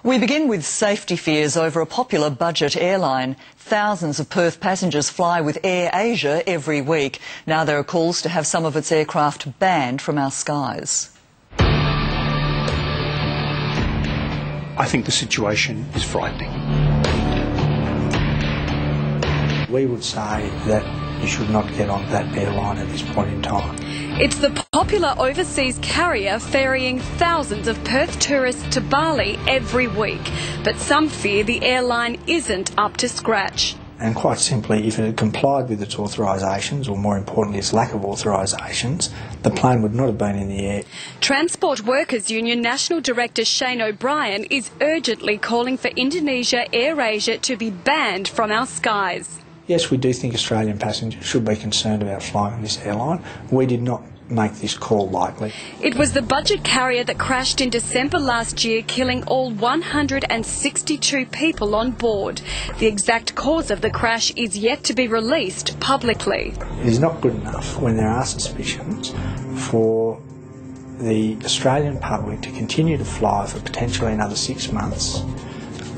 We begin with safety fears over a popular budget airline. Thousands of Perth passengers fly with Air Asia every week. Now there are calls to have some of its aircraft banned from our skies. I think the situation is frightening. We would say that you should not get on that airline at this point in time. It's the popular overseas carrier ferrying thousands of Perth tourists to Bali every week. But some fear the airline isn't up to scratch. And quite simply, if it had complied with its authorisations, or more importantly its lack of authorisations, the plane would not have been in the air. Transport Workers Union National Director Shane O'Brien is urgently calling for Indonesia AirAsia to be banned from our skies. Yes, we do think Australian passengers should be concerned about flying on this airline. We did not make this call lightly. It was the budget carrier that crashed in December last year, killing all 162 people on board. The exact cause of the crash is yet to be released publicly. It is not good enough when there are suspicions for the Australian public to continue to fly for potentially another 6 months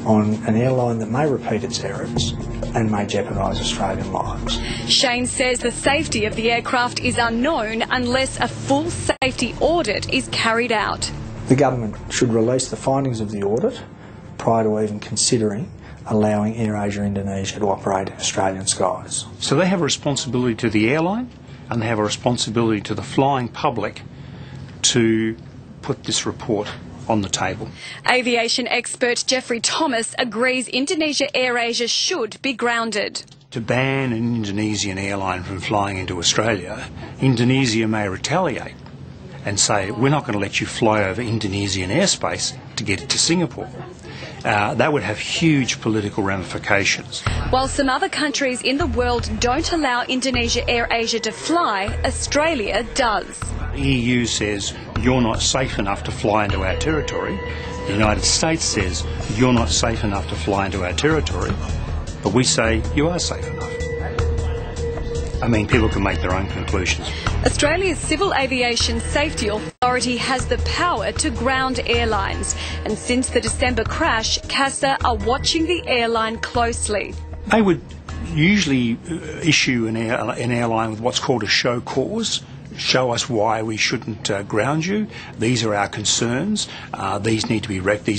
on an airline that may repeat its errors and may jeopardise Australian lives. Shane says the safety of the aircraft is unknown unless a full safety audit is carried out. The government should release the findings of the audit prior to even considering allowing Air Asia Indonesia to operate in Australian skies. So they have a responsibility to the airline and they have a responsibility to the flying public to put this report on the table. Aviation expert Jeffrey Thomas agrees Indonesia AirAsia should be grounded. To ban an Indonesian airline from flying into Australia, Indonesia may retaliate and say, we're not going to let you fly over Indonesian airspace to get to Singapore. That would have huge political ramifications. While some other countries in the world don't allow Indonesia AirAsia to fly, Australia does. The EU says you're not safe enough to fly into our territory. The United States says you're not safe enough to fly into our territory. But we say you are safe enough. I mean, people can make their own conclusions. Australia's Civil Aviation Safety Authority has the power to ground airlines. And since the December crash, CASA are watching the airline closely. They would usually issue an airline with what's called a show cause. Show us why we shouldn't ground you. These are our concerns. These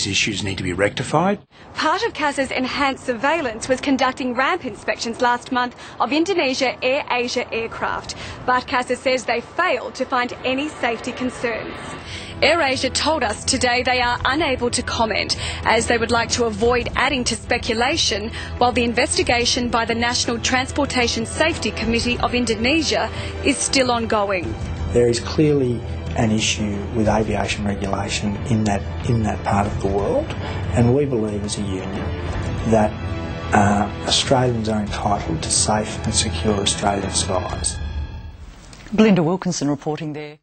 issues need to be rectified. Part of CASA's enhanced surveillance was conducting ramp inspections last month of Indonesia AirAsia aircraft, but CASA says they failed to find any safety concerns. AirAsia told us today they are unable to comment, as they would like to avoid adding to speculation, while the investigation by the National Transportation Safety Committee of Indonesia is still ongoing. There is clearly an issue with aviation regulation in that part of the world, and we believe as a union that Australians are entitled to safe and secure Australian skies. Belinda Wilkinson reporting there.